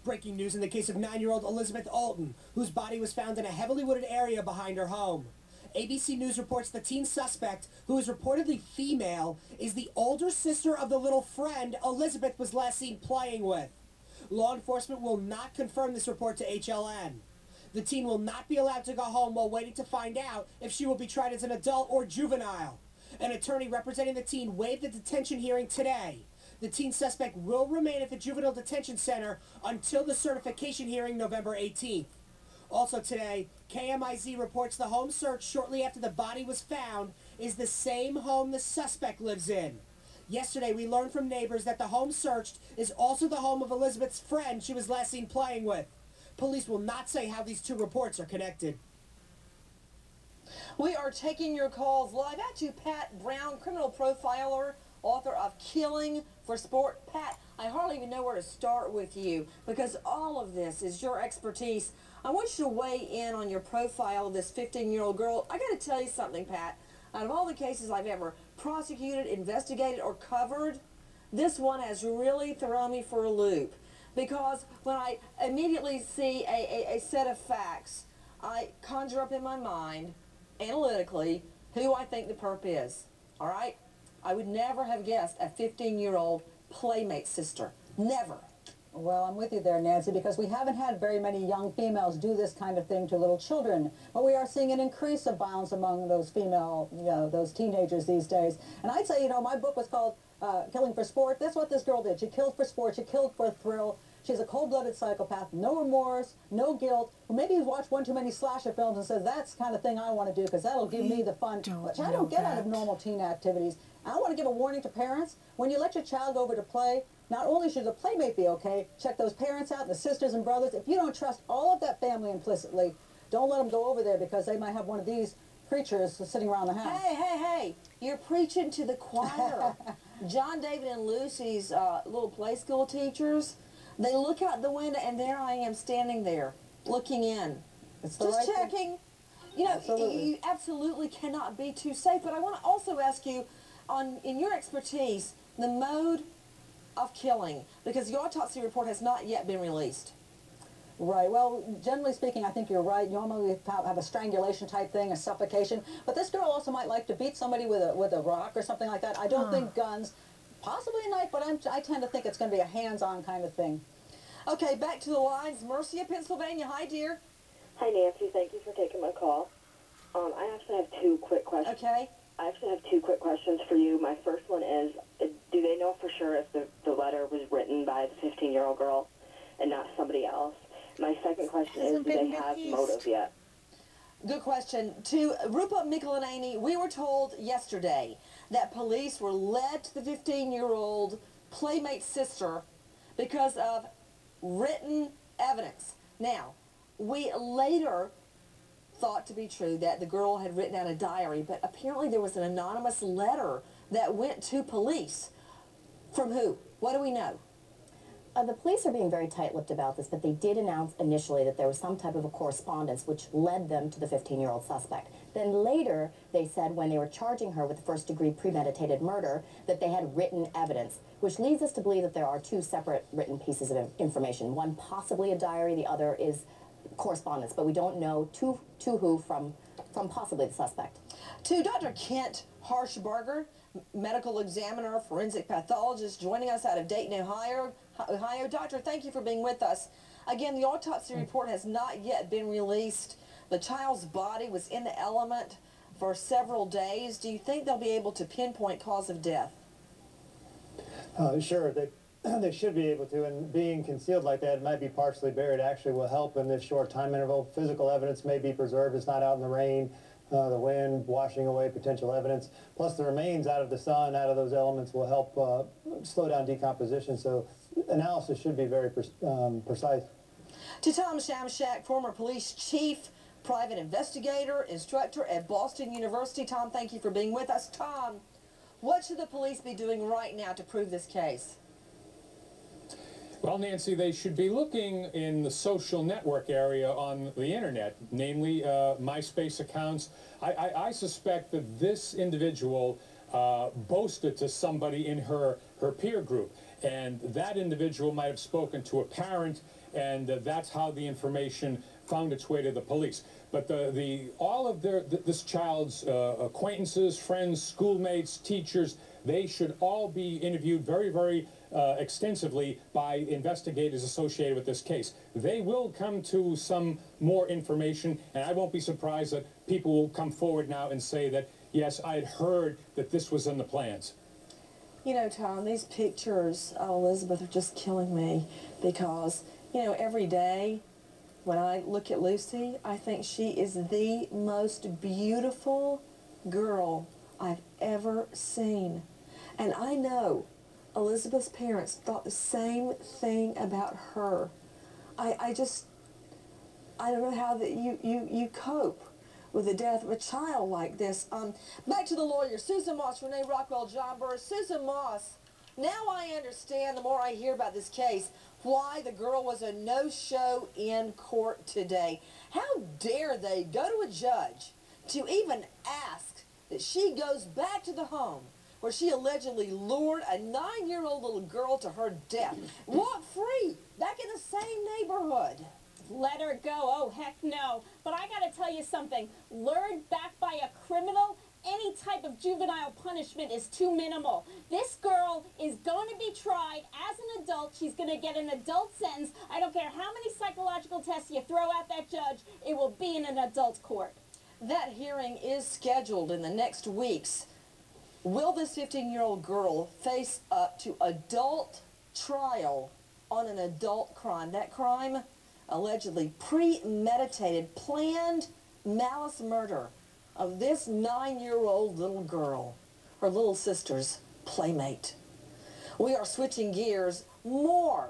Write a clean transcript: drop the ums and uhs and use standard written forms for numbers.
Breaking news in the case of 9-year-old Elizabeth Olten, whose body was found in a heavily wooded area behind her home. ABC News reports the teen suspect, who is reportedly female, is the older sister of the little friend Elizabeth was last seen playing with. Law enforcement will not confirm this report to HLN. The teen will not be allowed to go home while waiting to find out if she will be tried as an adult or juvenile. An attorney representing the teen waived the detention hearing today. The teen suspect will remain at the Juvenile Detention Center until the certification hearing November 18th. Also today, KMIZ reports the home search shortly after the body was found is the same home the suspect lives in. Yesterday, we learned from neighbors that the home searched is also the home of Elizabeth's friend she was last seen playing with. Police will not say how these two reports are connected. We are taking your calls live at you, Pat Brown, criminal profiler, author of Killing for Sport. Pat, I hardly even know where to start with you because all of this is your expertise. I want you to weigh in on your profile of this 15-year-old girl. I got to tell you something, Pat. Out of all the cases I've ever prosecuted, investigated, or covered, this one has really thrown me for a loop. Because when I immediately see a set of facts, I conjure up in my mind, analytically, who I think the perp is. All right? I would never have guessed a 15-year-old playmate sister. Never. Well, I'm with you there, Nancy, because we haven't had very many young females do this kind of thing to little children. But we are seeing an increase of violence among those female, those teenagers these days. And I'd say, my book was called Killing for Sport. That's what this girl did. She killed for sport. She killed for a thrill. She's a cold-blooded psychopath, no remorse, no guilt. Well, maybe he's watched one too many slasher films and says, that's the kind of thing I want to do because that'll give me the fun, which I don't get out of normal teen activities. I want to give a warning to parents. When you let your child go over to play, not only should the playmate be okay, check those parents out, the sisters and brothers. If you don't trust all of that family implicitly, don't let them go over there because they might have one of these creatures sitting around the house. Hey, you're preaching to the choir. John, David, and Lucy's little play school teachers, they look out the window, and there I am standing there, looking in. Just checking. You absolutely cannot be too safe. But I want to also ask you, in your expertise, the mode of killing, because the autopsy report has not yet been released. Right. Well, generally speaking, I think you're right. Normally we have a strangulation type thing, a suffocation. But this girl also might like to beat somebody with a rock or something like that. I don't think guns, possibly a knife, but I tend to think it's going to be a hands-on kind of thing. Okay, back to the lines. Mercy of Pennsylvania. Hi, dear. Hi, Nancy. Thank you for taking my call. I actually have two quick questions. Okay. I actually have two quick questions for you. My first one is, do they know for sure if the letter was written by the 15-year-old girl and not somebody else? My second question is, do they have motive yet? Good question. To Rupa Mikulaneni, we were told yesterday that police were led to the 15-year-old playmate sister because of written evidence. Now, we later thought to be true that the girl had written out a diary, but apparently there was an anonymous letter that went to police. From who? What do we know? The police are being very tight-lipped about this, but they did announce initially that there was some type of a correspondence which led them to the 15-year-old suspect. Then later, they said when they were charging her with first-degree premeditated murder that they had written evidence, which leads us to believe that there are two separate written pieces of information. One possibly a diary, the other is correspondence, but we don't know to who from possibly the suspect. To Dr. Kent Harshbarger, medical examiner, forensic pathologist, joining us out of Dayton, Ohio. Doctor, thank you for being with us. Again, the autopsy report has not yet been released. The child's body was in the element for several days. Do you think they'll be able to pinpoint cause of death? Sure, they should be able to, and being concealed like that, it might be partially buried, actually will help in this short time interval. Physical evidence may be preserved. It's not out in the rain, the wind washing away potential evidence. Plus the remains out of the sun, out of those elements will help slow down decomposition, so analysis should be very precise. To Tom Shamshak, former police chief, private investigator, instructor at Boston University. Tom, thank you for being with us. Tom, what should the police be doing right now to prove this case? Well, Nancy, they should be looking in the social network area on the internet, namely MySpace accounts. I suspect that this individual boasted to somebody in her peer group, and that individual might have spoken to a parent and that's how the information found its way to the police. But all of this child's acquaintances, friends, schoolmates, teachers, they should all be interviewed very, very extensively by investigators associated with this case. They will come to some more information, and I won't be surprised that people will come forward now and say that, yes, I had heard that this was in the plans. You know, Tom, these pictures of Elizabeth are just killing me because, you know, every day when I look at Lucy, I think she is the most beautiful girl I've ever seen. And I know Elizabeth's parents thought the same thing about her. I don't know how that you cope with the death of a child like this. Back to the lawyers, Susan Moss, Renee Rockwell, John Burris. Susan Moss, now I understand, the more I hear about this case, why the girl was a no-show in court today. How dare they go to a judge to even ask that she goes back to the home where she allegedly lured a 9-year-old little girl to her death, walk free, back in the same neighborhood. Let her go. Oh, heck no. But I got to tell you something. Lured back by a criminal, any type of juvenile punishment is too minimal. This girl is going to be tried as an adult. She's going to get an adult sentence. I don't care how many psychological tests you throw at that judge. It will be in an adult court. That hearing is scheduled in the next weeks. Will this 15-year-old girl face up to adult trial on an adult crime? That crime, allegedly premeditated, planned malice murder of this 9-year-old little girl, her little sister's playmate. We are switching gears. More